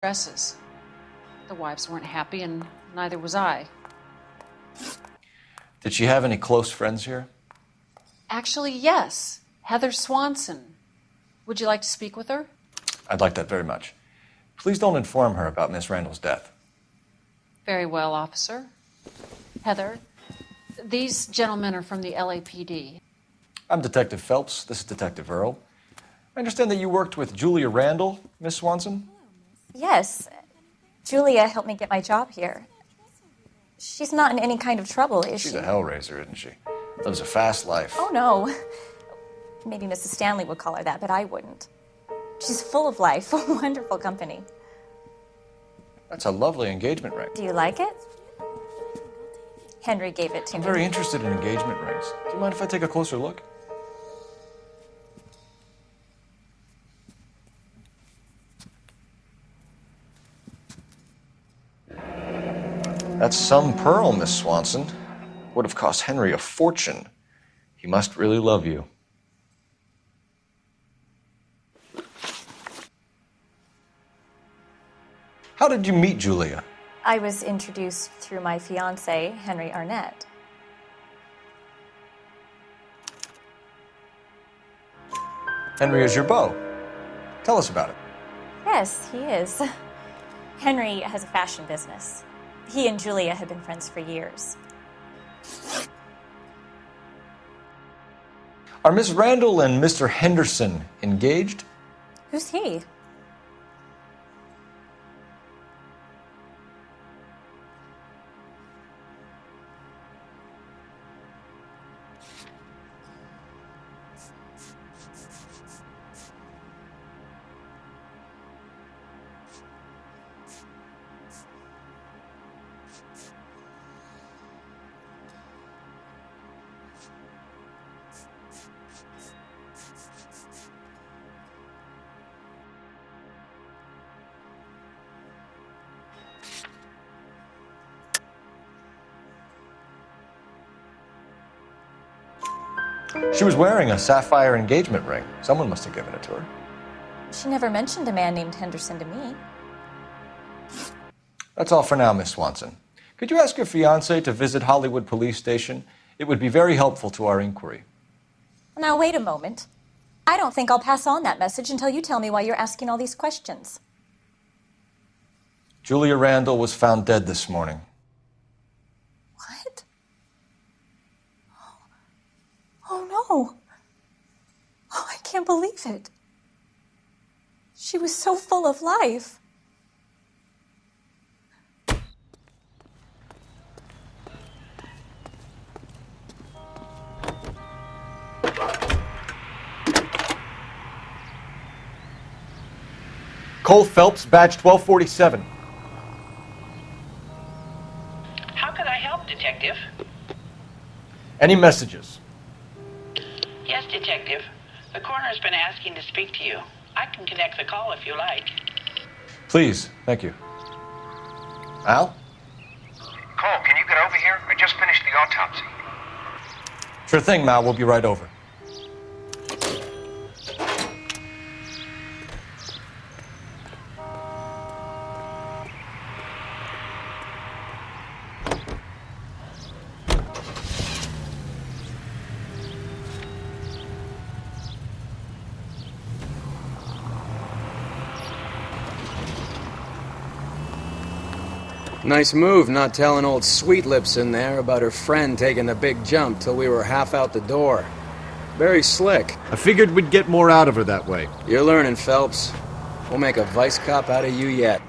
dresses. The wives weren't happy, and neither was I. Did she have any close friends here? Actually, yes. Heather Swanson. Would you like to speak with her? I'd like that very much. Please don't inform her about Miss Randall's death. Very well, officer. Heather, these gentlemen are from the LAPD. I'm Detective Phelps. This is Detective Earl. I understand that you worked with Julia Randall, Miss Swanson? Yes. Julia helped me get my job here. She's not in any kind of trouble, is she? She's a hellraiser, isn't she? Lives a fast life. Oh, no. Maybe Mrs. Stanley would call her that, but I wouldn't. She's full of life, wonderful company. That's a lovely engagement ring. Do you like it? Henry gave it to me. I'm very interested in engagement rings. Do you mind if I take a closer look? That's some pearl, Miss Swanson. Would have cost Henry a fortune. He must really love you. How did you meet Julia? I was introduced through my fiancé, Henry Arnett. Henry is your beau. Tell us about it. Yes, he is. Henry has a fashion business. He and Julia have been friends for years. Are Miss Randall and Mr. Henderson engaged? Who's he? She was wearing a sapphire engagement ring. Someone must have given it to her. She never mentioned a man named Henderson to me. That's all for now, Miss Swanson. Could you ask your fiancé to visit Hollywood Police Station? It would be very helpful to our inquiry. Now, wait a moment. I don't think I'll pass on that message until you tell me why you're asking all these questions. Julia Randall was found dead this morning. What? Oh, no. Oh, I can't believe it. She was so full of life. Cole Phelps, badge 1247. How can I help, Detective? Any messages? Yes, Detective. The coroner's been asking to speak to you. I can connect the call if you like. Please, thank you. Al? Cole, can you get over here? I just finished the autopsy. Sure thing, Mal. We'll be right over. Nice move not telling old Sweet Lips in there about her friend taking the big jump till we were half out the door. Very slick. I figured we'd get more out of her that way. You're learning, Phelps. We'll make a vice cop out of you yet.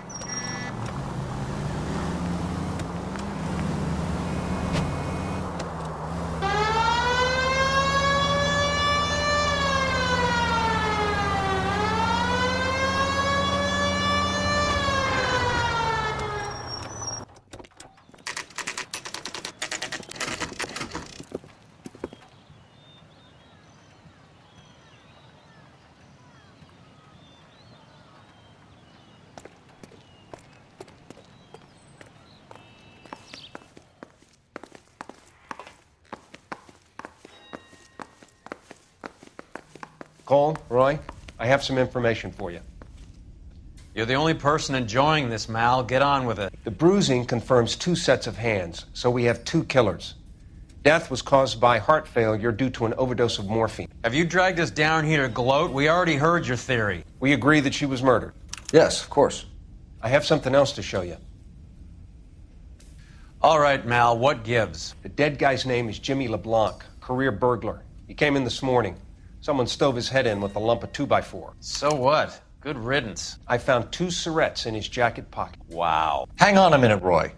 Cole, Roy, I have some information for you. You're the only person enjoying this, Mal. Get on with it. The bruising confirms 2 sets of hands, so we have 2 killers. Death was caused by heart failure due to an overdose of morphine. Have you dragged us down here to gloat? We already heard your theory. We agree that she was murdered. Yes, of course. I have something else to show you. All right, Mal, what gives? The dead guy's name is Jimmy LeBlanc, career burglar. He came in this morning. Someone stove his head in with a lump of 2x4. So what? Good riddance. I found 2 cigarettes in his jacket pocket. Wow. Hang on a minute, Roy.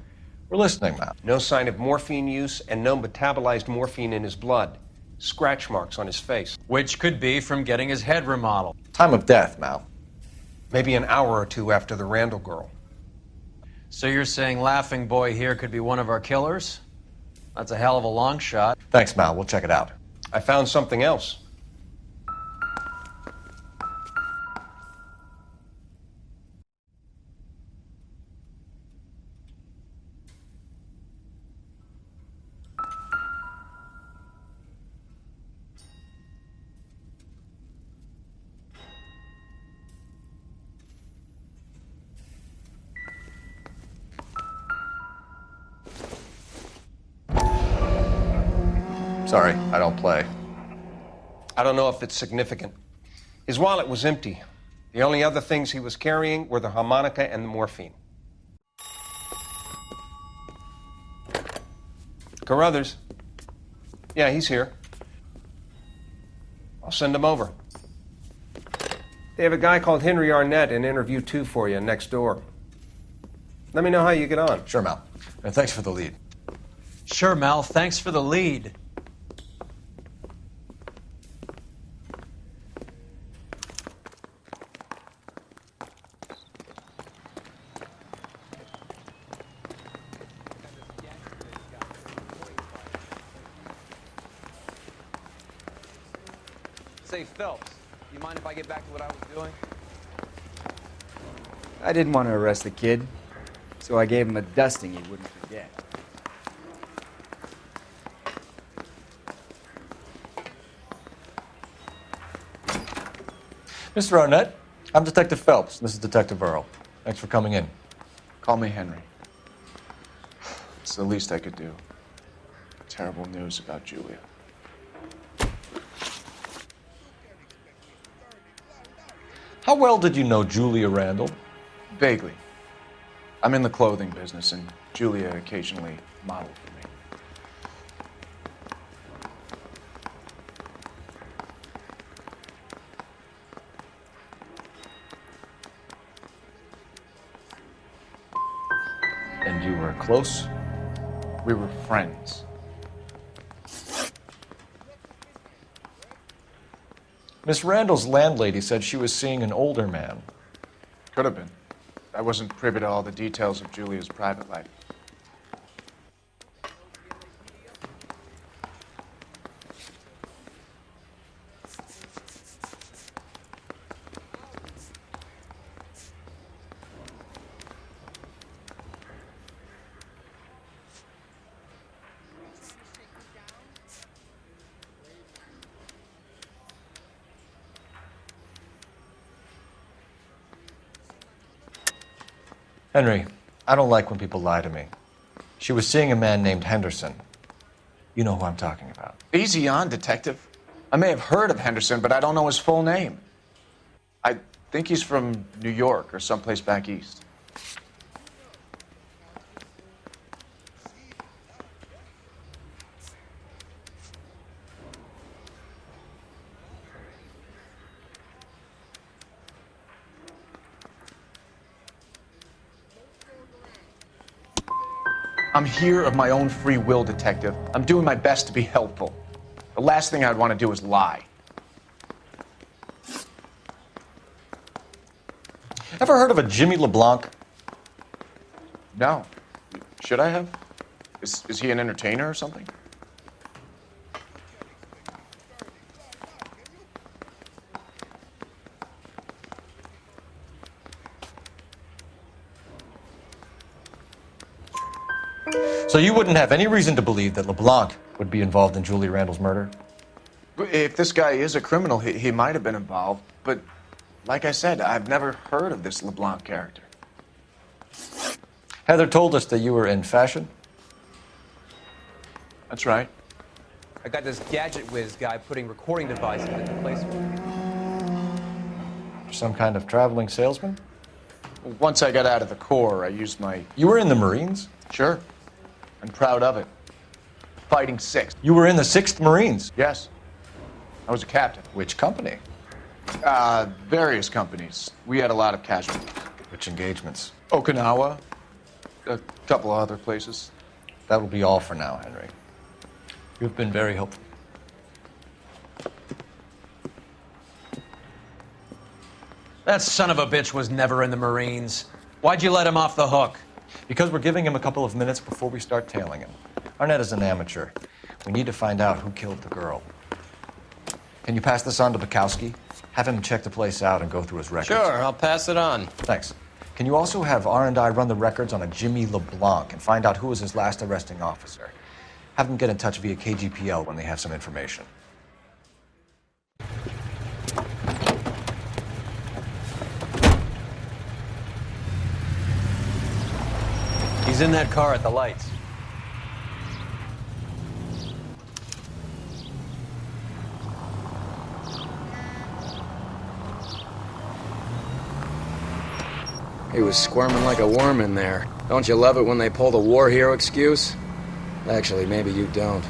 We're listening, Mal. No sign of morphine use and no metabolized morphine in his blood. Scratch marks on his face. Which could be from getting his head remodeled. Time of death, Mal. Maybe an hour or 2 after the Randall girl. So you're saying Laughing Boy here could be one of our killers? That's a hell of a long shot. Thanks, Mal. We'll check it out. I found something else. Sorry, I don't play. I don't know if it's significant. His wallet was empty. The only other things he was carrying were the harmonica and the morphine. Carruthers. Yeah, he's here. I'll send him over. They have a guy called Henry Arnett in interview 2 for you next door. Let me know how you get on. Sure, Mal. And thanks for the lead. Sure, Mal, thanks for the lead. Say, Phelps, you mind if I get back to what I was doing? I didn't want to arrest the kid, so I gave him a dusting he wouldn't forget. Mr. Arnett, I'm Detective Phelps. This is Detective Earl. Thanks for coming in. Call me Henry. It's the least I could do. Terrible news about Julia. How well did you know Julia Randall? Vaguely. I'm in the clothing business, and Julia occasionally modeled for me. And you were close? We were friends. Miss Randall's landlady said she was seeing an older man. Could have been. I wasn't privy to all the details of Julia's private life. Henry, I don't like when people lie to me. She was seeing a man named Henderson. You know who I'm talking about. Easy on, Detective. I may have heard of Henderson, but I don't know his full name. I think he's from New York or someplace back east. I'm here of my own free will, Detective. I'm doing my best to be helpful. The last thing I'd want to do is lie. Ever heard of a Jimmy LeBlanc? No. Should I have? Is he an entertainer or something? So you wouldn't have any reason to believe that LeBlanc would be involved in Julia Randall's murder? If this guy is a criminal, he might have been involved, but Like I said, I've never heard of this LeBlanc character. Heather told us that you were in fashion. That's right. I got this gadget whiz guy putting recording devices into place for me. Some kind of traveling salesman? Once I got out of the Corps, I used my... You were in the Marines? Sure. I'm proud of it. Fighting Sixth. You were in the 6th Marines? Yes. I was a captain. Which company? Various companies. We had a lot of casualties. Which engagements? Okinawa. A couple of other places. That will be all for now, Henry. You've been very helpful. That son of a bitch was never in the Marines. Why'd you let him off the hook? Because we're giving him a couple of minutes before we start tailing him. Arnett is an amateur. We need to find out who killed the girl. Can you pass this on to Bukowski? Have him check the place out and go through his records. Sure, I'll pass it on. Thanks. Can you also have R&I run the records on a Jimmy LeBlanc and find out who was his last arresting officer? Have them get in touch via KGPL when they have some information. He's in that car at the lights. He was squirming like a worm in there. Don't you love it when they pull the war hero excuse? Actually, maybe you don't.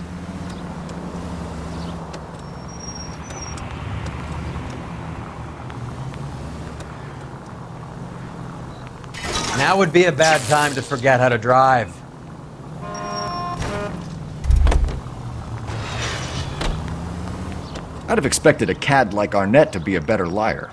Now would be a bad time to forget how to drive. I'd have expected a cad like Arnett to be a better liar.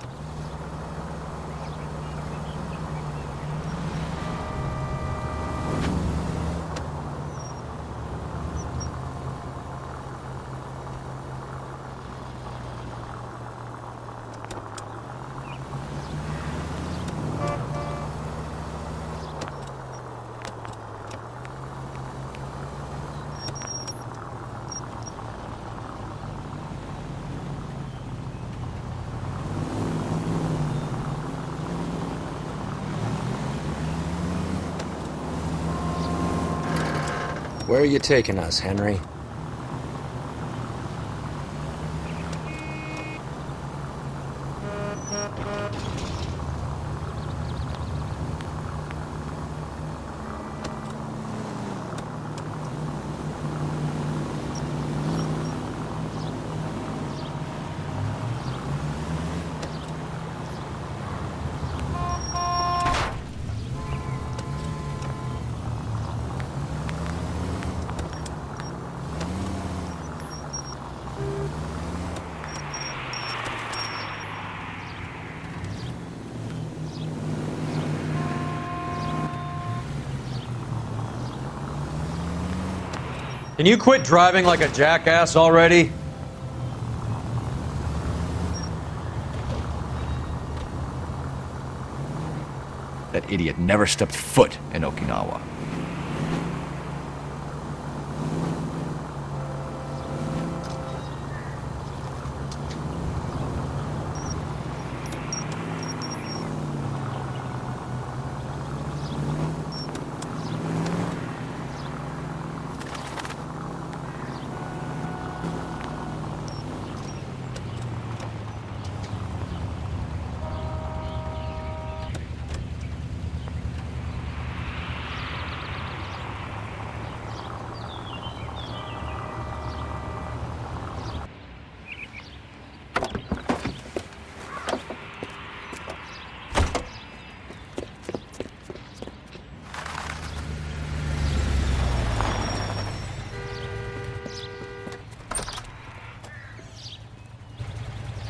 Where are you taking us, Henry? Can you quit driving like a jackass already? That idiot never stepped foot in Okinawa.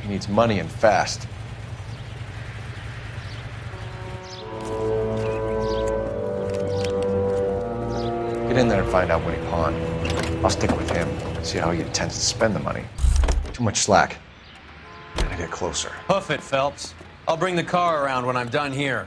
He needs money and fast. Get in there and find out what he pawned. I'll stick with him and see how he intends to spend the money. Too much slack. Gotta get closer. Hoof it, Phelps. I'll bring the car around when I'm done here.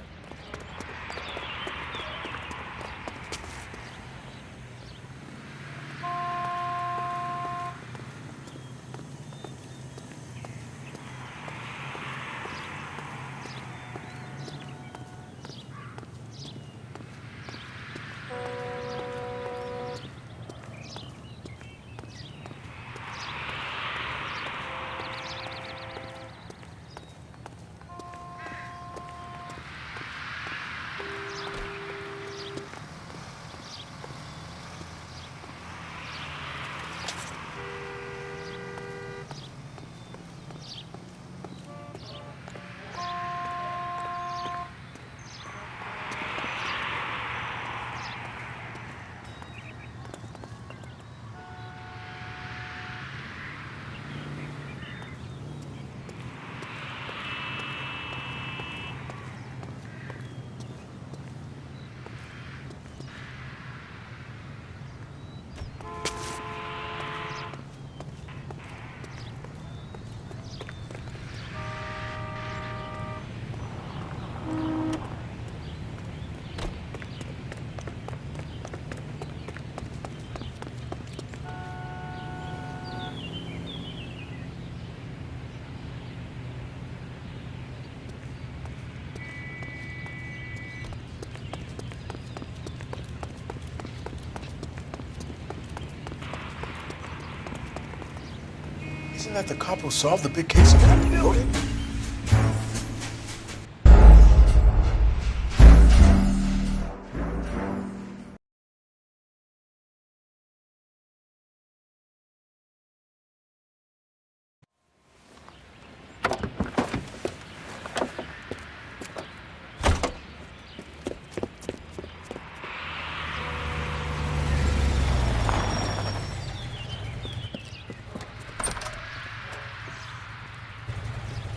Isn't that the cop who solved the big case in that building?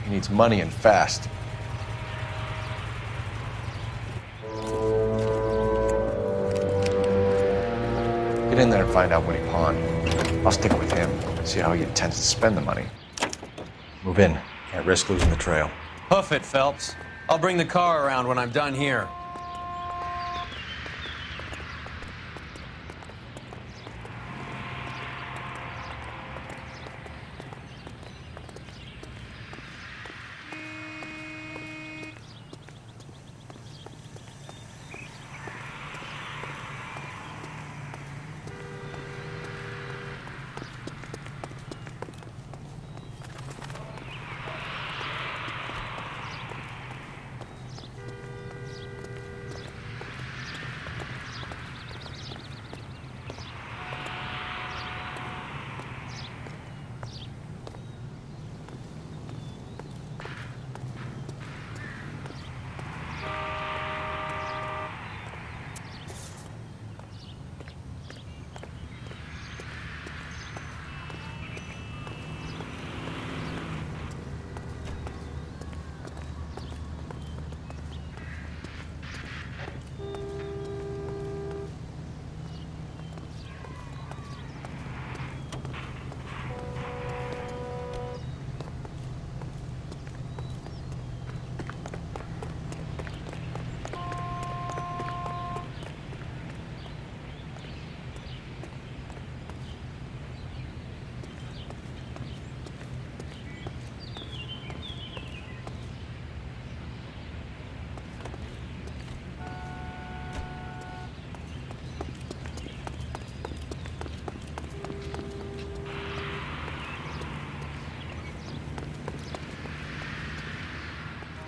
He needs money and fast. Get in there and find out what he pawned. I'll stick with him, see how he intends to spend the money. Move in. Can't risk losing the trail. Hoof it, Phelps. I'll bring the car around when I'm done here.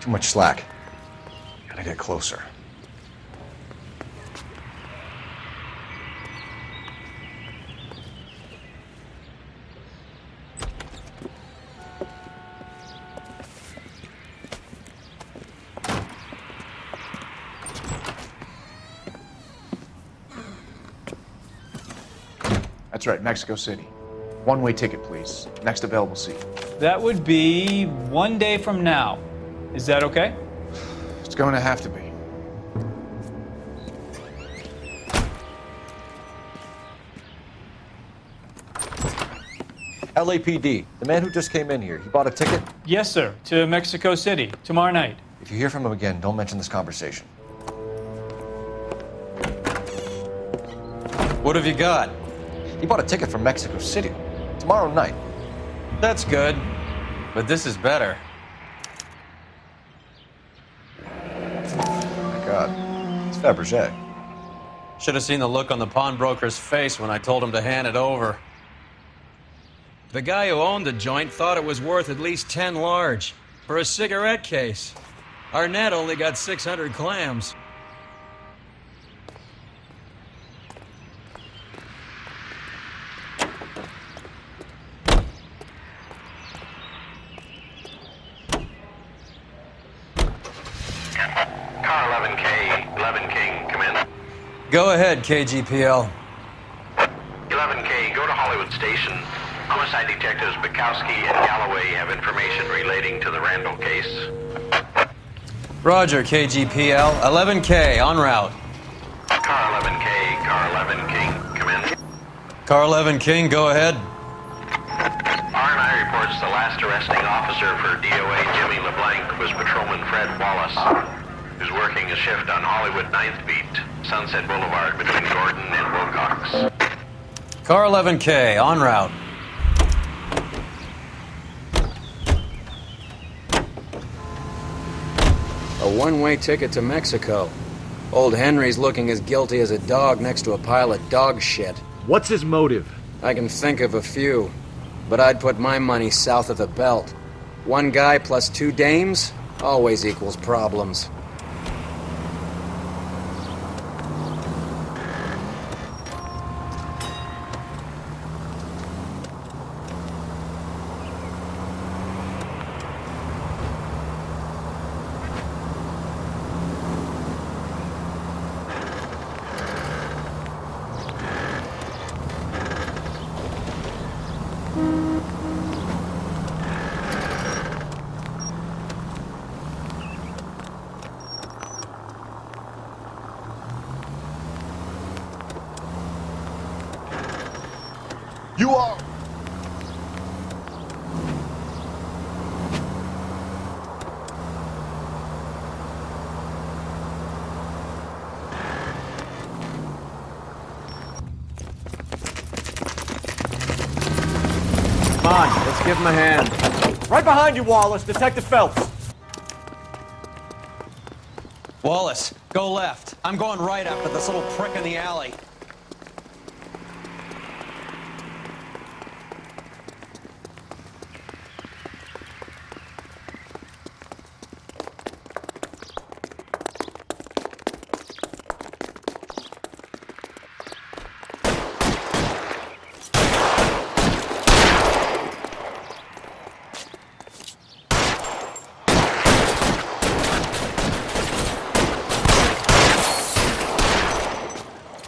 Too much slack. Gotta get closer. That's right, Mexico City. One-way ticket, please. Next available seat. That would be 1 day from now. Is that okay? It's going to have to be. LAPD, the man who just came in here, he bought a ticket? Yes, sir. To Mexico City, tomorrow night. If you hear from him again, don't mention this conversation. What have you got? He bought a ticket from Mexico City. Tomorrow night. That's good. But this is better. My God. It's Fabergé. Should have seen the look on the pawnbroker's face when I told him to hand it over. The guy who owned the joint thought it was worth at least 10 large for a cigarette case. Arnett only got 600 clams. Car 11K, 11 King, come in. Go ahead, KGPL. 11K, go to Hollywood Station. Homicide detectives Bukowski and Galloway have information relating to the Randall case. Roger, KGPL. 11K, en route. Car 11K, car 11 King, come in. Car 11 King, go ahead. R&I reports the last arresting officer for DOA Jimmy LeBlanc was Patrolman Fred Wallace, who's working a shift on Hollywood 9th Beat, Sunset Boulevard between Gordon and Wilcox. Car 11K, en route. A one-way ticket to Mexico. Old Henry's looking as guilty as a dog next to a pile of dog shit. What's his motive? I can think of a few. but I'd put my money south of the belt. One guy plus 2 dames always equals problems. You are. Come on, let's give him a hand. Right behind you, Wallace. Detective Phelps. Wallace, go left. I'm going right after this little prick in the alley.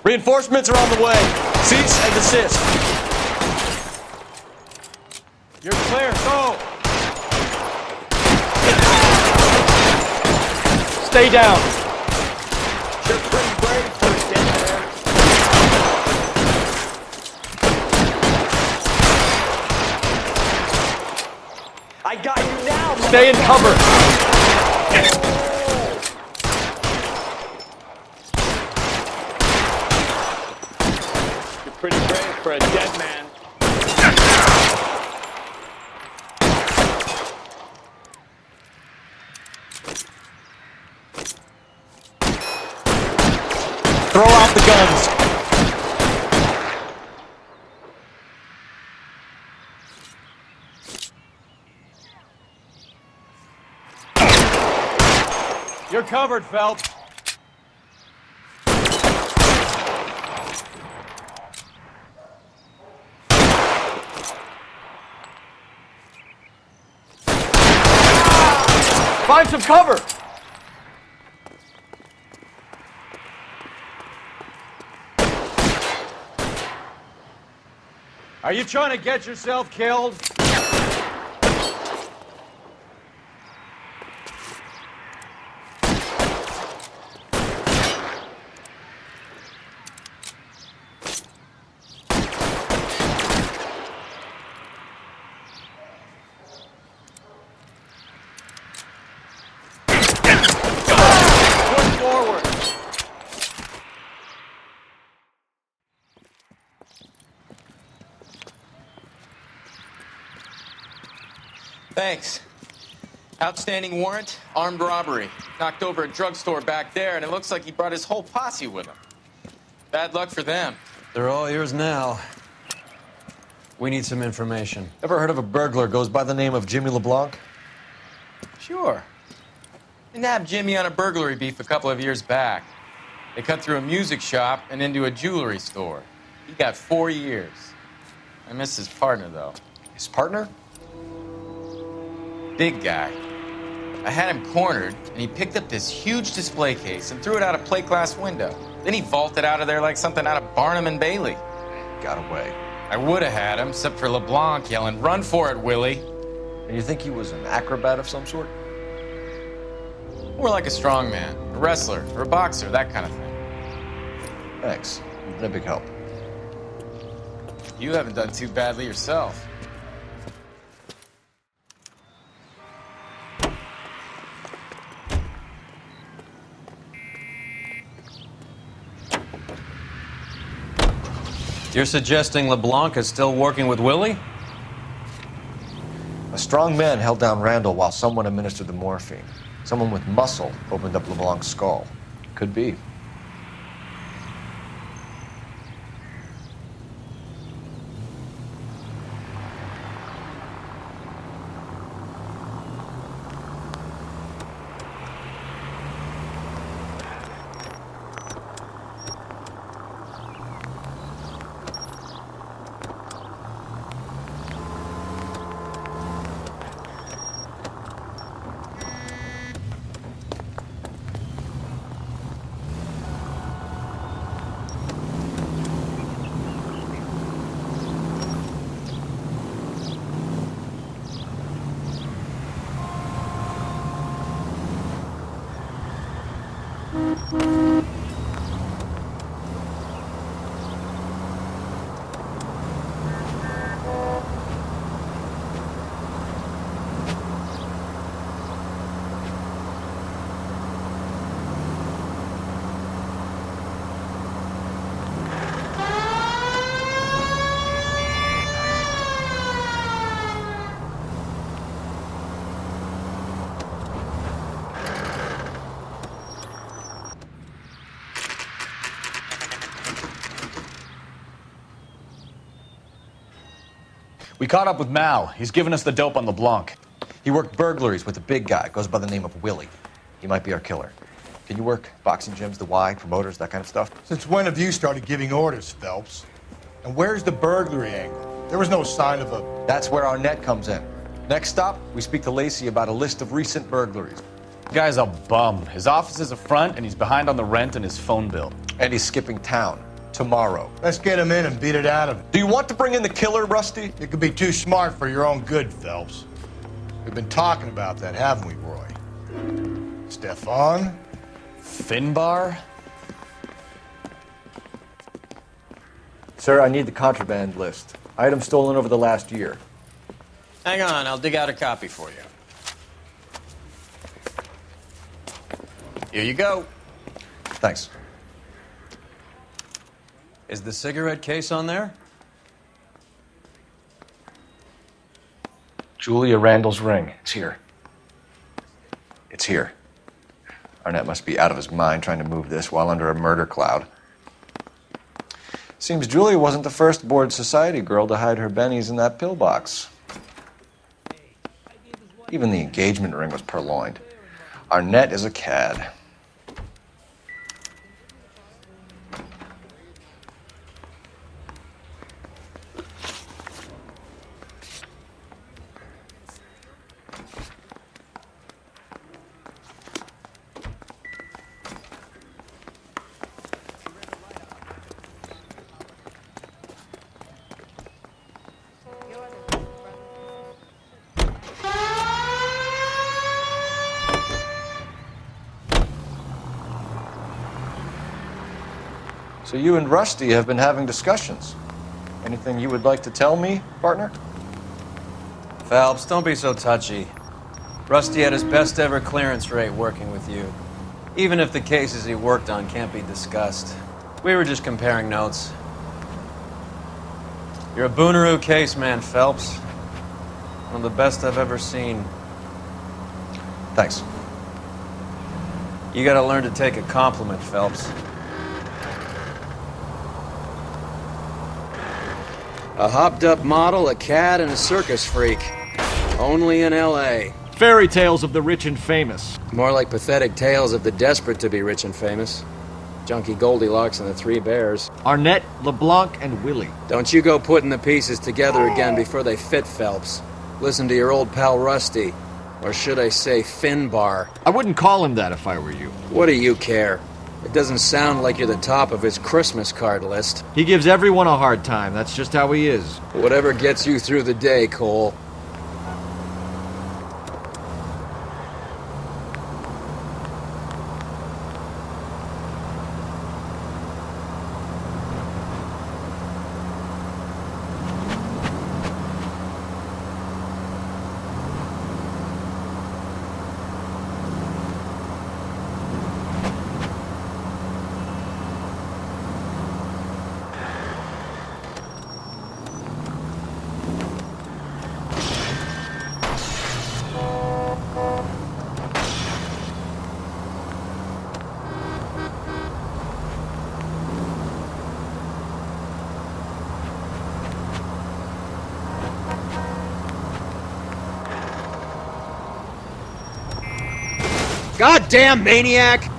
Reinforcements are on the way. Cease and desist. You're clear, go! Stay down. You're pretty brave for a dead man. I got you now. Stay in cover. Pretty brave for a dead man. Throw out the guns. You're covered, Phelps. Find some cover. Are you trying to get yourself killed? Forward. Thanks. Outstanding warrant, armed robbery. Knocked over a drugstore back there, and it looks like he brought his whole posse with him. Bad luck for them. They're all yours now. We need some information. Ever heard of a burglar goes by the name of Jimmy LeBlanc? Sure. They nabbed Jimmy on a burglary beef a couple of years back. They cut through a music shop and into a jewelry store. He got 4 years. I miss his partner, though. His partner? Big guy. I had him cornered, and he picked up this huge display case and threw it out a plate glass window. Then he vaulted out of there like something out of Barnum and Bailey. Got away. I would have had him, except for LeBlanc yelling, "Run for it, Willie!" And you think he was an acrobat of some sort? More like a strongman, a wrestler, or a boxer, that kind of thing. Thanks. You've been a big help. You haven't done too badly yourself. You're suggesting LeBlanc is still working with Willie? A strong man held down Randall while someone administered the morphine. Someone with muscle opened up LeBlanc's skull. Could be. We caught up with Mal. He's given us the dope on LeBlanc. He worked burglaries with a big guy, goes by the name of Willie. He might be our killer. Can you work boxing gyms, the Y, promoters, that kind of stuff? Since when have you started giving orders, Phelps? And where's the burglary angle? There was no sign of a... That's where Arnett comes in. Next stop, we speak to Lacey about a list of recent burglaries. The guy's a bum. His office is a front, and he's behind on the rent and his phone bill. And he's skipping town tomorrow. Let's get him in and beat it out of him. Do you want to bring in the killer, Rusty? You could be too smart for your own good, Phelps. We've been talking about that, haven't we, Roy? Stefan? Finbar? Sir, I need the contraband list. Items stolen over the last year. Hang on, I'll dig out a copy for you. Here you go. Thanks. Is the cigarette case on there? Julia Randall's ring. It's here. It's here. Arnett must be out of his mind trying to move this while under a murder cloud. Seems Julia wasn't the first bored society girl to hide her bennies in that pillbox. Even the engagement ring was purloined. Arnett is a cad. So you and Rusty have been having discussions. Anything you would like to tell me, partner? Phelps, don't be so touchy. Rusty had his best ever clearance rate working with you. Even if the cases he worked on can't be discussed. We were just comparing notes. You're a Booneroo case man, Phelps. One of the best I've ever seen. Thanks. You gotta learn to take a compliment, Phelps. A hopped-up model, a cad, and a circus freak. Only in L.A. Fairy tales of the rich and famous. More like pathetic tales of the desperate to be rich and famous. Junkie Goldilocks and the Three Bears. Arnett, LeBlanc, and Willie. Don't you go putting the pieces together again before they fit, Phelps. Listen to your old pal Rusty. Or should I say Finbar. I wouldn't call him that if I were you. What do you care? It doesn't sound like you're the top of his Christmas card list. He gives everyone a hard time. That's just how he is. Whatever gets you through the day, Cole. Goddamn maniac!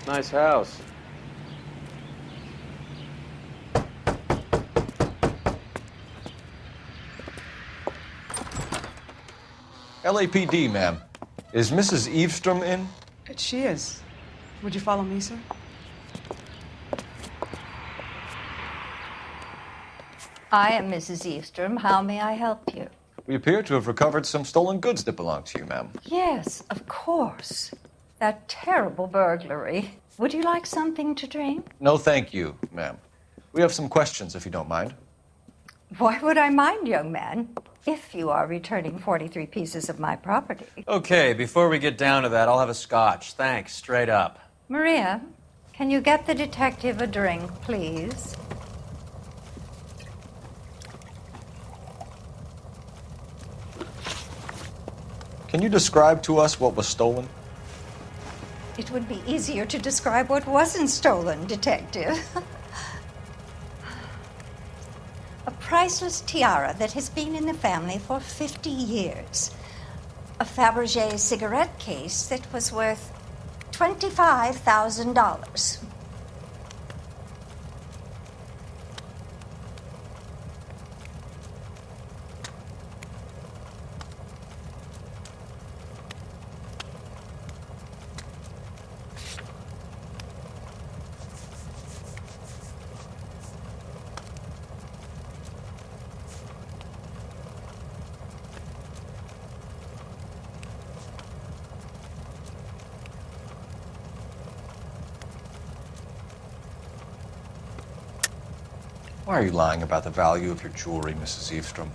Nice house. LAPD, ma'am. Is Mrs. Eavestrom in? She is. Would you follow me, sir? I am Mrs. Eastrom. How may I help you? We appear to have recovered some stolen goods that belong to you, ma'am. Yes, of course. That terrible burglary. Would you like something to drink? No, thank you, ma'am. We have some questions, if you don't mind. Why would I mind, young man, if you are returning 43 pieces of my property? Okay, before we get down to that, I'll have a scotch. Thanks, straight up. Maria, can you get the detective a drink, please? Can you describe to us what was stolen? It would be easier to describe what wasn't stolen, Detective. A priceless tiara that has been in the family for 50 years. A Fabergé cigarette case that was worth $25,000. Why are you lying about the value of your jewelry, Mrs. Eavestrom?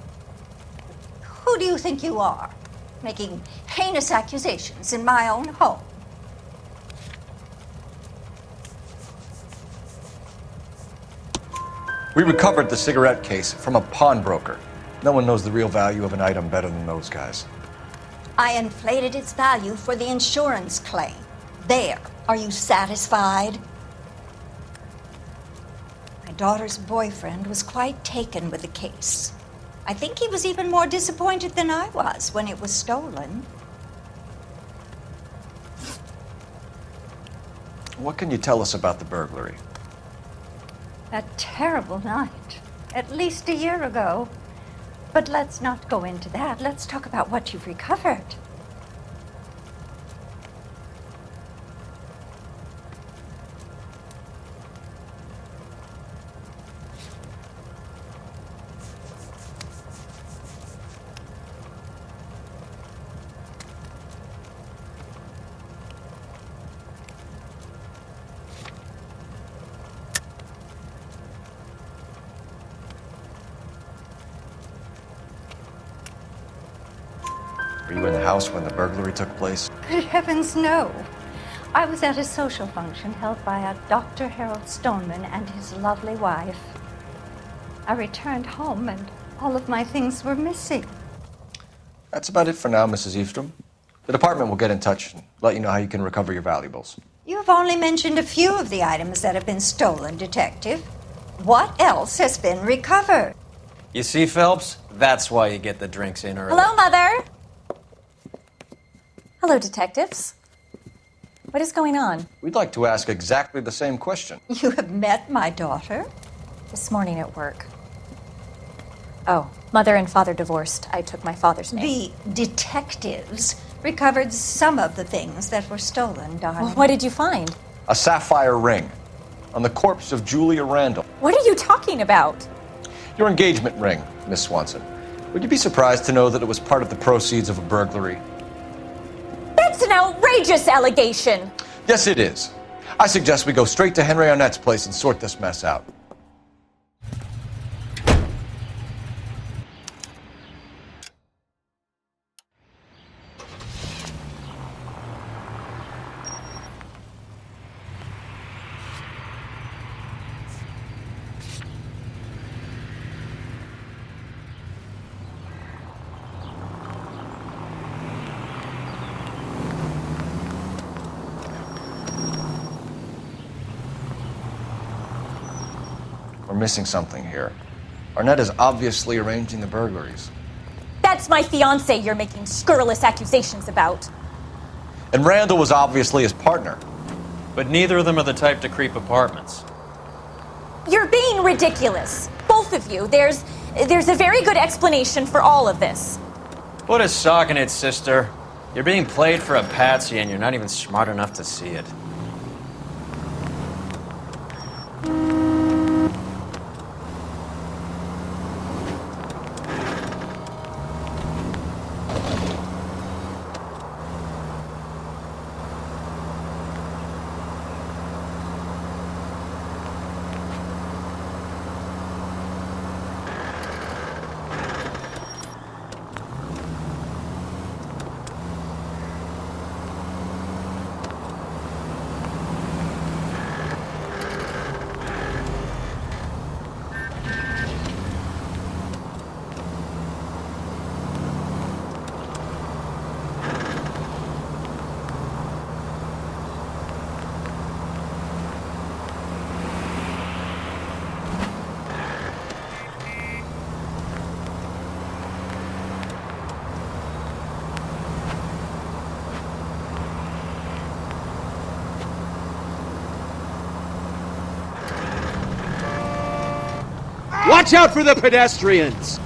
Who do you think you are, making heinous accusations in my own home? We recovered the cigarette case from a pawnbroker. No one knows the real value of an item better than those guys. I inflated its value for the insurance claim. There. Are you satisfied? My daughter's boyfriend was quite taken with the case. I think he was even more disappointed than I was when it was stolen. What can you tell us about the burglary? That terrible night, at least a year ago. But let's not go into that. Let's talk about what you've recovered. Were you in the house when the burglary took place? Good heavens, no. I was at a social function held by a Dr. Harold Stoneman and his lovely wife. I returned home and all of my things were missing. That's about it for now, Mrs. Eavestrom. The department will get in touch and let you know how you can recover your valuables. You have only mentioned a few of the items that have been stolen, Detective. What else has been recovered? You see, Phelps? That's why you get the drinks in early. Hello, Mother. Hello, detectives. What is going on? We'd like to ask exactly the same question. You have met my daughter? This morning at work. Oh, mother and father divorced. I took my father's name. The detectives recovered some of the things that were stolen, darling. Well, what did you find? A sapphire ring on the corpse of Julia Randall. What are you talking about? Your engagement ring, Miss Swanson. Would you be surprised to know that it was part of the proceeds of a burglary? That's an outrageous allegation! Yes, it is. I suggest we go straight to Henry Arnett's place and sort this mess out. We're missing something here. Arnett is obviously arranging the burglaries. That's my fiance you're making scurrilous accusations about. And Randall was obviously his partner. But neither of them are the type to creep apartments. You're being ridiculous. Both of you. There's a very good explanation for all of this. Put a sock in it, sister. You're being played for a patsy and you're not even smart enough to see it. Watch out for the pedestrians!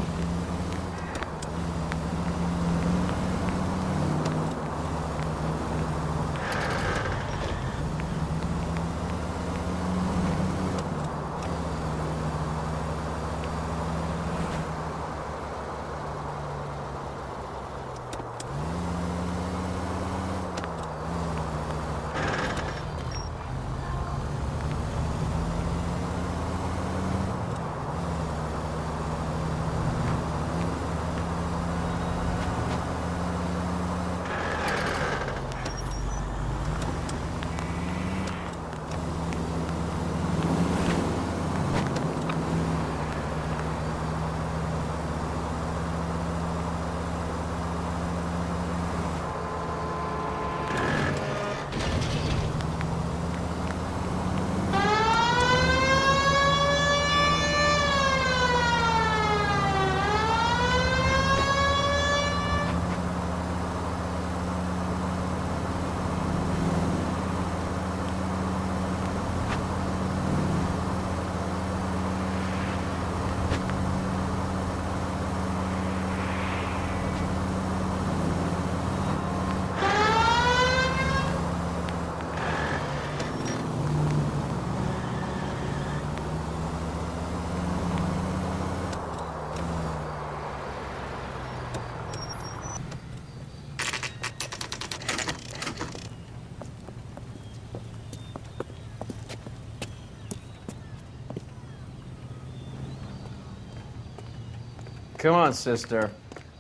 Come on, sister.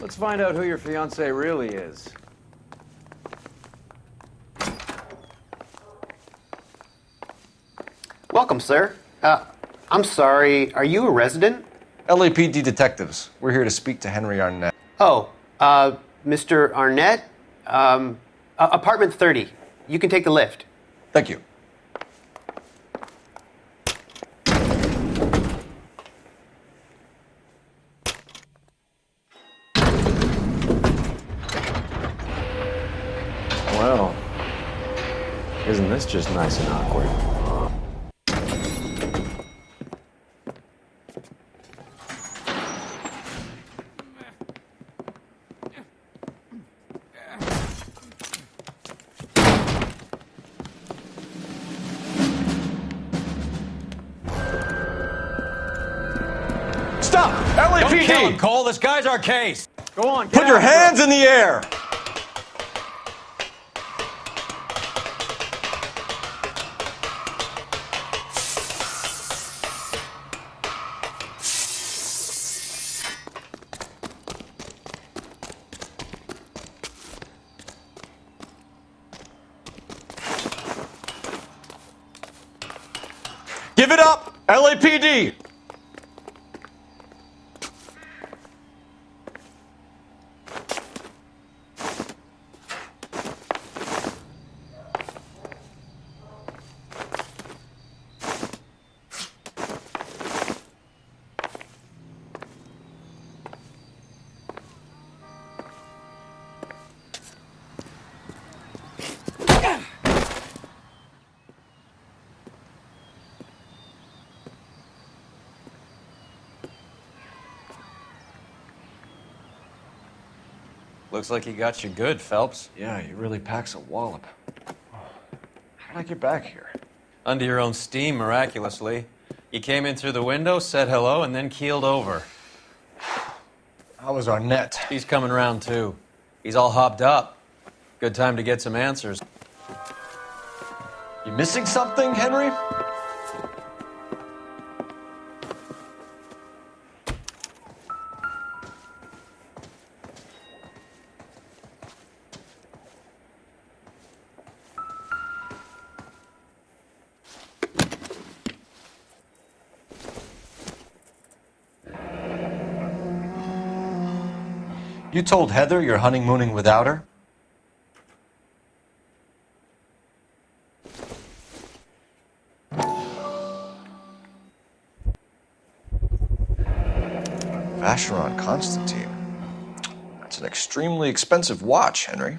Let's find out who your fiance really is. Welcome, sir. I'm sorry, are you a resident? LAPD detectives. We're here to speak to Henry Arnett. Oh, Mr. Arnett? Apartment 30. You can take the lift. Thank you. Well, isn't this just nice and awkward? Stop! Don't kill him, LAPD! Cole. This guy's our case. Go on, get Put your after hands him. in the air! Give it up, LAPD! Looks like he got you good, Phelps. Yeah, he really packs a wallop. How did I get back here? Under your own steam, miraculously. You came in through the window, said hello, and then keeled over. How was Arnett? He's coming around, too. He's all hopped up. Good time to get some answers. You missing something, Henry? You told Heather you're honeymooning without her? Vacheron Constantine. That's an extremely expensive watch, Henry.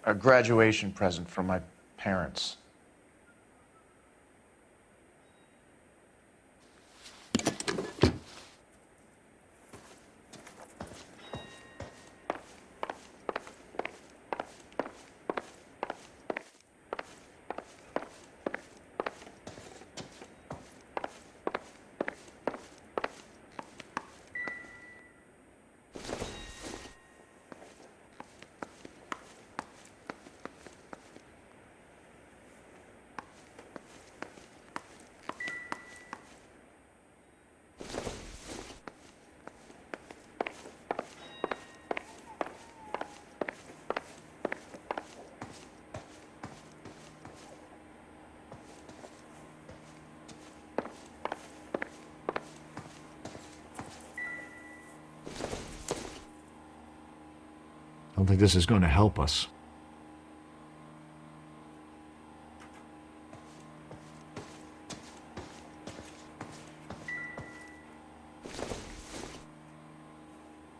A graduation present from my parents. don't think this is going to help us.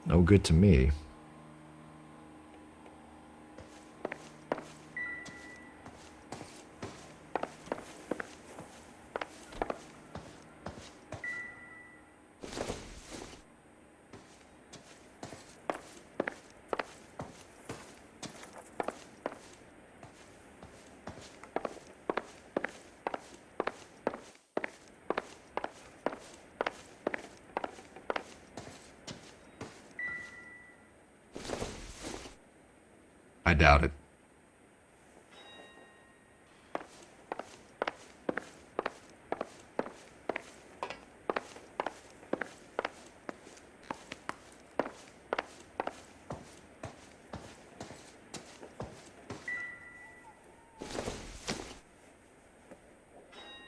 No good to me. I doubt it.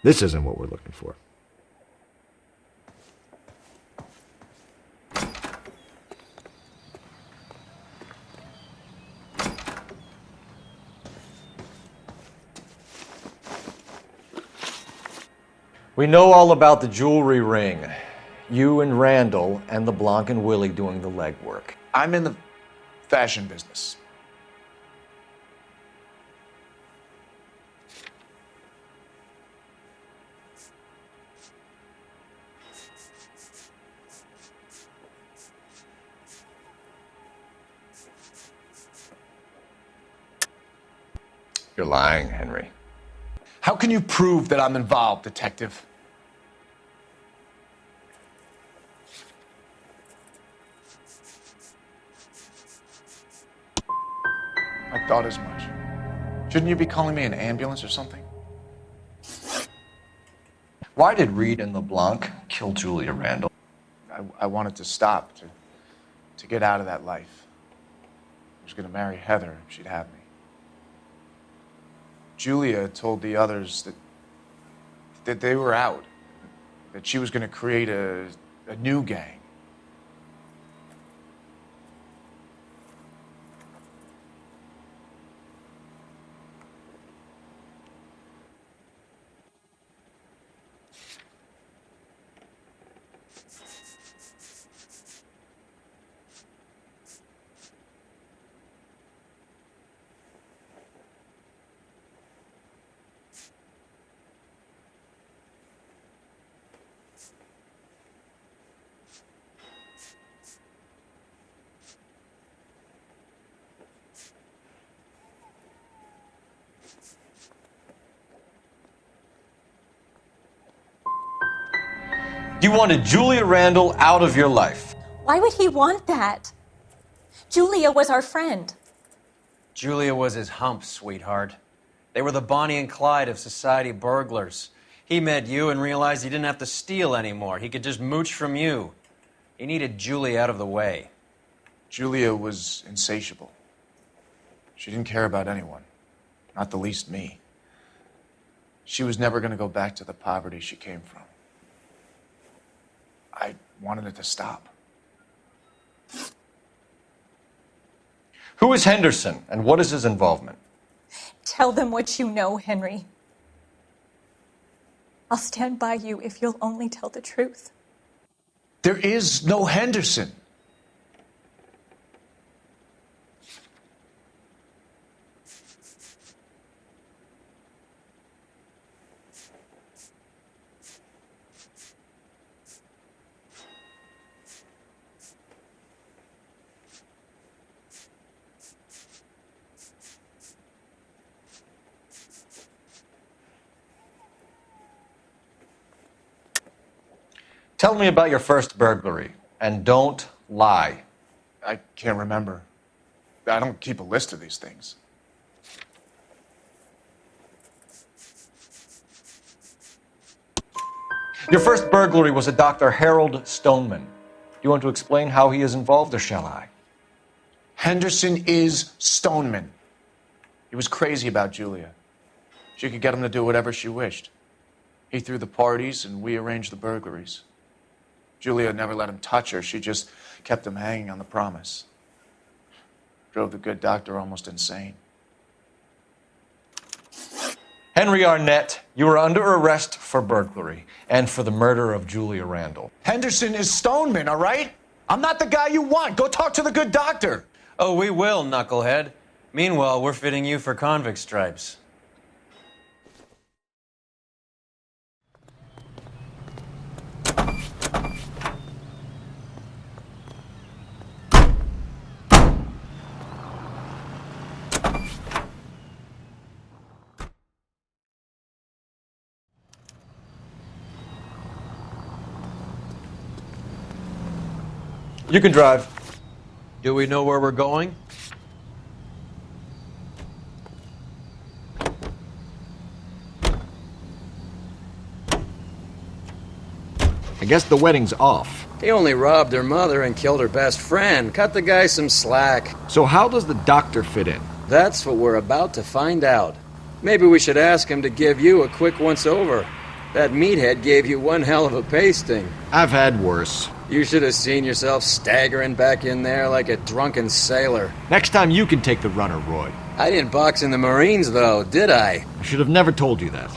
This isn't what we're looking for. We know all about the jewelry ring. You and Randall and LeBlanc and Willie doing the legwork. I'm in the fashion business. You're lying, Henry. How can you prove that I'm involved, Detective? I thought as much. Shouldn't you be calling me an ambulance or something? Why did Reed and LeBlanc kill Julia Randall? I wanted to stop, to get out of that life. I was going to marry Heather if she'd have me. Julia told the others that they were out, that she was going to create a new gang. You wanted Julia Randall out of your life. Why would he want that? Julia was our friend. Julia was his hump, sweetheart. They were the Bonnie and Clyde of society burglars. He met you and realized he didn't have to steal anymore. He could just mooch from you. He needed Julia out of the way. Julia was insatiable. She didn't care about anyone, not the least me. She was never going to go back to the poverty she came from. I wanted it to stop. Who is Henderson, and what is his involvement? Tell them what you know, Henry. I'll stand by you if you'll only tell the truth. There is no Henderson. Tell me about your first burglary, and don't lie. I can't remember. I don't keep a list of these things. Your first burglary was a Dr. Harold Stoneman. Do you want to explain how he is involved, or shall I? Henderson is Stoneman. He was crazy about Julia. She could get him to do whatever she wished. He threw the parties, and we arranged the burglaries. Julia never let him touch her. She just kept him hanging on the promise. Drove the good doctor almost insane. Henry Arnett, you are under arrest for burglary and for the murder of Julia Randall. Henderson is Stoneman, all right? I'm not the guy you want. Go talk to the good doctor. Oh, we will, knucklehead. Meanwhile, we're fitting you for convict stripes. You can drive. Do we know where we're going? I guess the wedding's off. He only robbed her mother and killed her best friend. Cut the guy some slack. So how does the doctor fit in? That's what we're about to find out. Maybe we should ask him to give you a quick once-over. That meathead gave you one hell of a pasting. I've had worse. You should have seen yourself staggering back in there like a drunken sailor. Next time you can take the runner, Roy. I didn't box in the Marines, though, did I? I should have never told you that.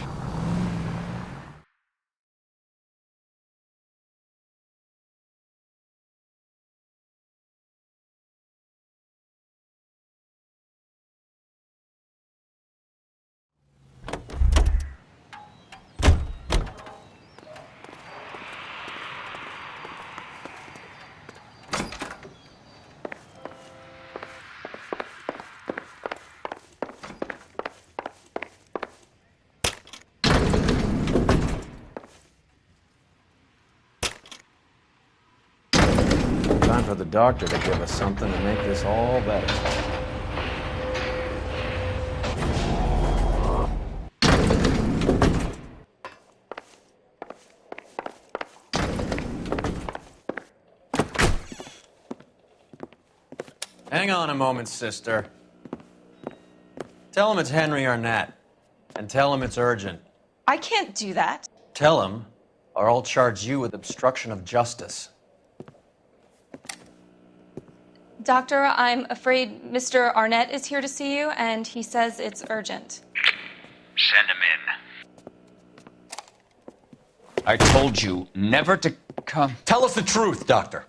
Time for the doctor to give us something to make this all better. Hang on a moment, sister. Tell him it's Henry Arnett. And tell him it's urgent. I can't do that. Tell him, or I'll charge you with obstruction of justice. Doctor, I'm afraid Mr. Arnett is here to see you, and he says it's urgent. Send him in. I told you never to come. Tell us the truth, Doctor.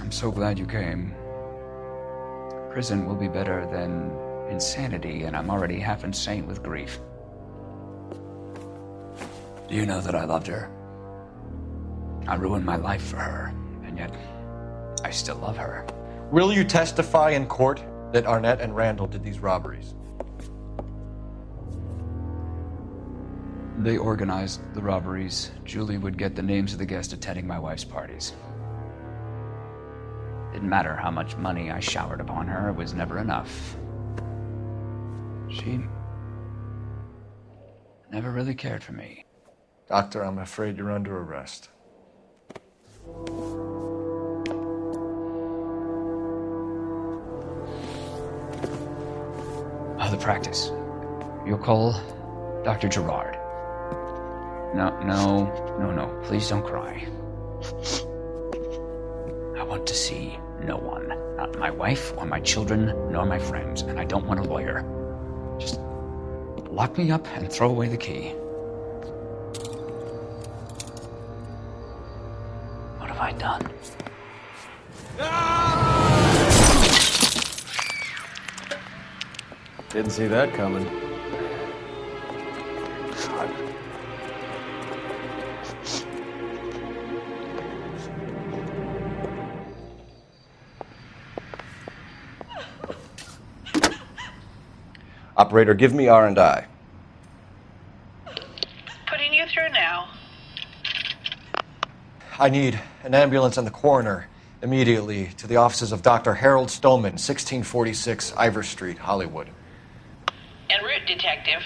I'm so glad you came. Prison will be better than insanity, and I'm already half insane with grief. Do you know that I loved her? I ruined my life for her, and yet I still love her. Will you testify in court that Arnett and Randall did these robberies? They organized the robberies. Julie would get the names of the guests attending my wife's parties. Didn't matter how much money I showered upon her, it was never enough. She never really cared for me. Doctor, I'm afraid you're under arrest. Oh, the practice. You'll call Dr. Gerard. No. Please don't cry. I want to see no one. Not my wife or my children, nor my friends. And I don't want a lawyer. Just lock me up and throw away the key. What have I done? Didn't see that coming. Operator, give me R&I. Putting you through now. I need an ambulance and the coroner immediately to the offices of Dr. Harold Stoneman, 1646 Ivor Street, Hollywood. En route, Detective.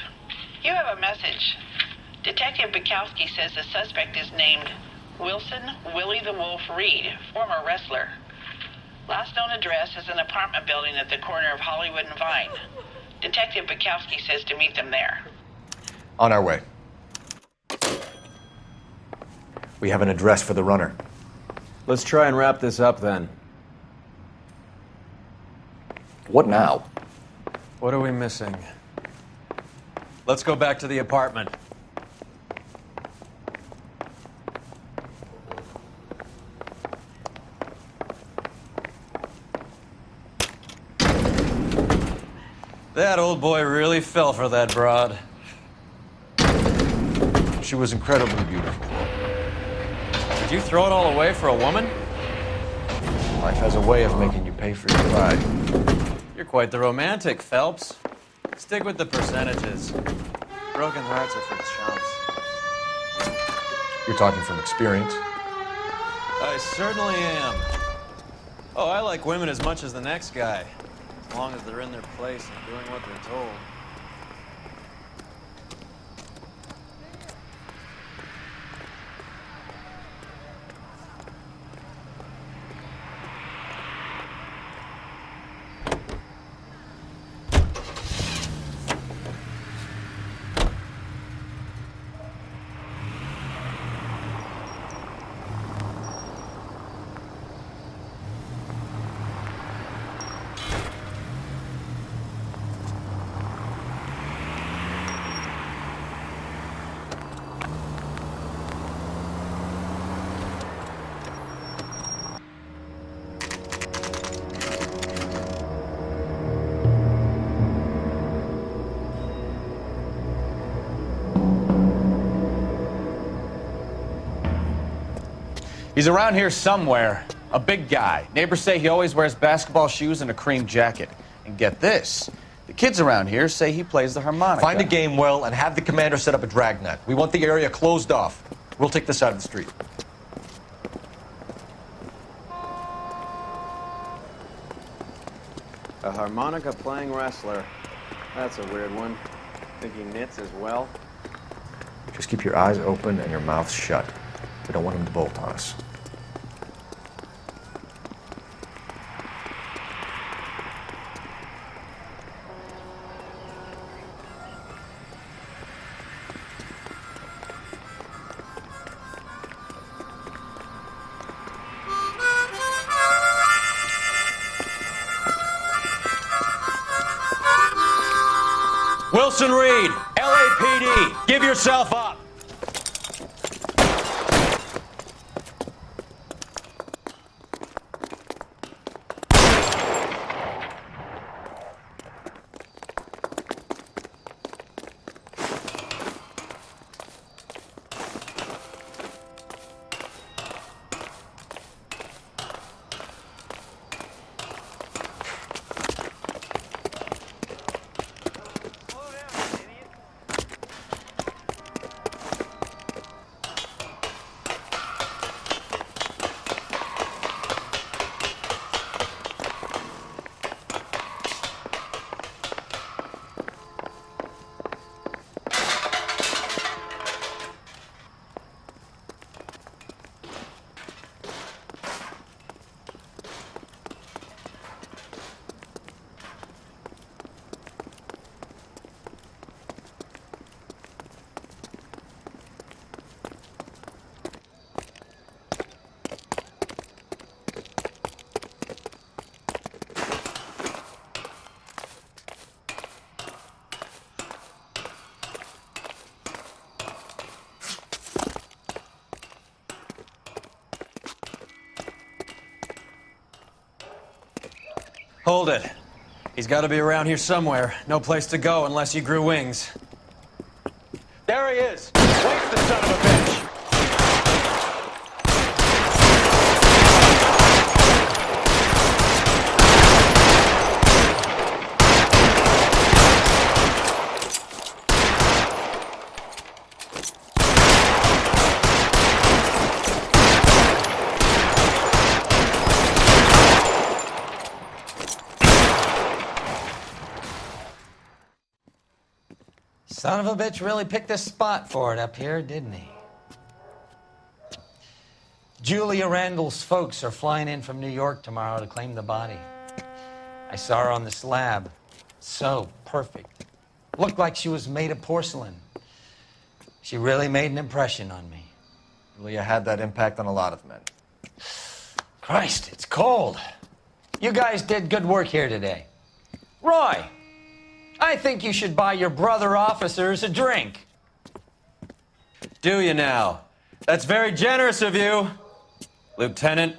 You have a message. Detective Bukowski says the suspect is named Wilson Willie the Wolf Reed, former wrestler. Last known address is an apartment building at the corner of Hollywood and Vine. Detective Bukowski says to meet them there. On our way. We have an address for the runner. Let's try and wrap this up then. What now? What are we missing? Let's go back to the apartment. That old boy really fell for that broad. She was incredibly beautiful. Did you throw it all away for a woman? Life has a way of making you pay for your pride. You're quite the romantic, Phelps. Stick with the percentages. Broken hearts are for chumps. You're talking from experience. I certainly am. Oh, I like women as much as the next guy. As long as they're in their place and doing what they're told. He's around here somewhere. A big guy. Neighbors say he always wears basketball shoes and a cream jacket. And get this, the kids around here say he plays the harmonica. Find a game well and have the commander set up a dragnet. We want the area closed off. We'll take this side of the street. A harmonica playing wrestler. That's a weird one. Think he knits as well? Just keep your eyes open and your mouth shut. We don't want him to bolt on us. Wilson Reed, LAPD, give yourself up. Hold it. He's got to be around here somewhere. No place to go unless he grew wings. There he is! Waste the son of a bitch! Son of a bitch really picked a spot for it up here, didn't he? Julia Randall's folks are flying in from New York tomorrow to claim the body. I saw her on the slab. So perfect. Looked like she was made of porcelain. She really made an impression on me. Julia had that impact on a lot of men. Christ, it's cold. You guys did good work here today. Roy, I think you should buy your brother officers a drink. Do you now? That's very generous of you. Lieutenant,